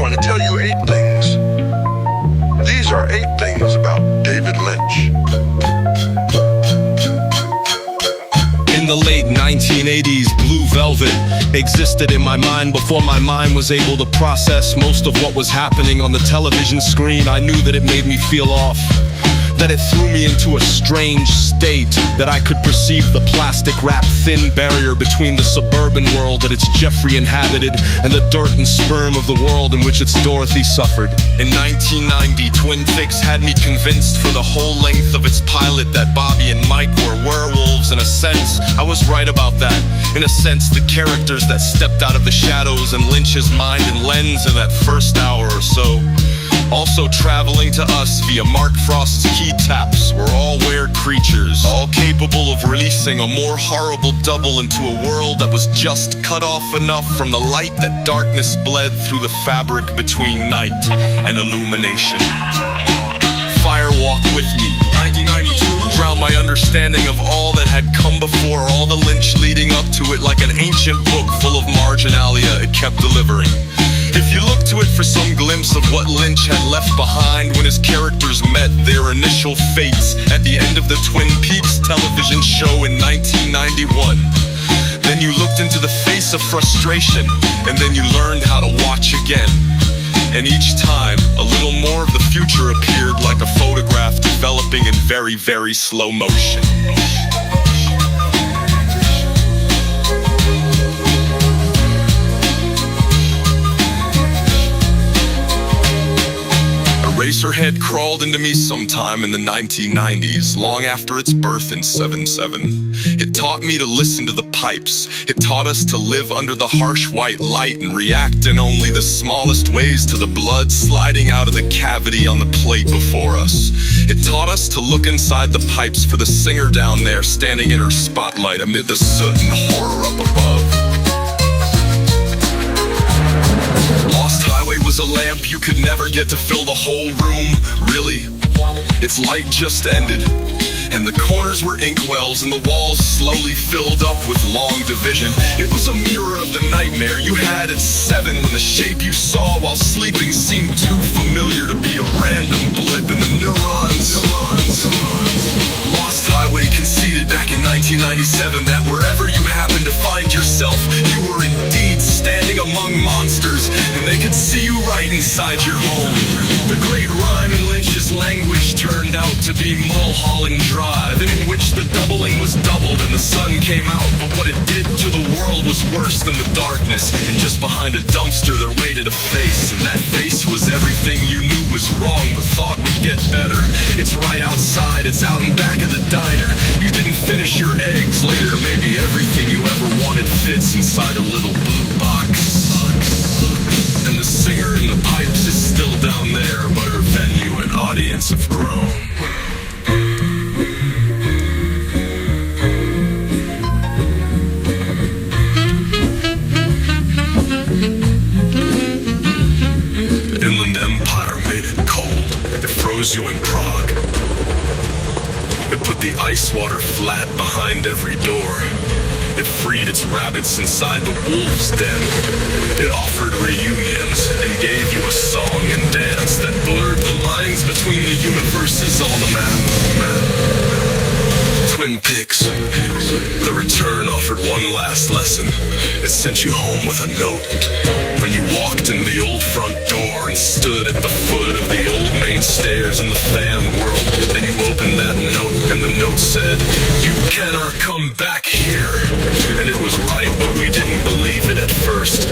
going to tell you 8 things. These are 8 things about David Lynch. In the late 1980s, Blue Velvet existed in my mind before my mind was able to process most of what was happening on the television screen. I knew that it made me feel off, that it threw me into a strange state, that I could perceive the plastic-wrapped thin barrier between the suburban world that its Jeffrey inhabited and the dirt and sperm of the world in which its Dorothy suffered. In 1990, Twin Peaks had me convinced for the whole length of its pilot that Bobby and Mike were werewolves. In a sense, I was right about that. In a sense, the characters that stepped out of the shadows in Lynch's mind and lens in that first hour or so, also traveling to us via Mark Frost's key taps, were all weird creatures, all capable of releasing a more horrible double into a world that was just cut off enough from the light that darkness bled through the fabric between night and illumination. Fire Walk With Me, 1992, drowned my understanding of all that had come before, all the Lynch leading up to it, like an ancient book full of marginalia it kept delivering. If you look to it for some glimpse of what Lynch had left behind when his characters met their initial fates at the end of the Twin Peaks television show in 1991, then you looked into the face of frustration, and then you learned how to watch again. And each time, a little more of the future appeared like a photograph developing in very, very slow motion. Eraserhead crawled into me sometime in the 1990s, long after its birth in '77. It taught me to listen to the pipes. It taught us to live under the harsh white light and react in only the smallest ways to the blood sliding out of the cavity on the plate before us. It taught us to look inside the pipes for the singer down there standing in her spotlight amid the soot and horror up above. Was a lamp you could never get to fill the whole room, really. Its light just ended, and the corners were inkwells and the walls slowly filled up with long division. It was a mirror of the nightmare you had at 7, when the shape you saw while sleeping seemed too familiar to be a random blip in the neurons. Lost Highway conceded back in 1997 that wherever you happened to find yourself, you were indeed standing among monsters, and they could see you right inside your home. The great rhyme in Lynch's language turned out to be Mulholland Drive, in which the doubling was doubled and the sun came out, but what it did to the world was worse than the darkness. And just behind a dumpster there waited a face, and that face was everything you knew was wrong but thought would get better. It's right outside, it's out in back of the diner. You didn't finish your eggs, later maybe everything you ever wanted fits inside a little blue box. And the singer in the pipes is still down there, but her venue and audience have grown. The Inland Empire made it cold. It froze you in Prague. It put the ice water flat behind every door. It freed its rabbits inside the wolf's den. It offered reunions and gave you a song and dance that blurred the lines between the universes on the map. Twin Peaks, the return offered one last lesson. It sent you home with a note. When you walked in the old front door and stood at the foot of the old main stairs in the fan world, then you opened that note and the note said, "You cannot come back here." And it was right, but we didn't believe it at first.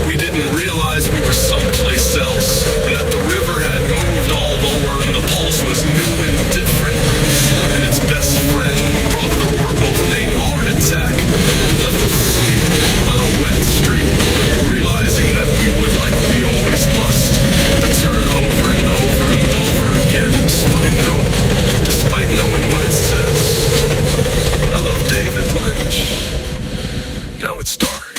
We didn't realize we were someplace else, and that the river had moved all lower and the pulse was new and different. And its best friend brought the workboat named Heart Attack, left us asleep on a wet street, realizing that we would, like we always must, return over and over and over again, despite knowing what it says. I love David Lynch. Now it's dark.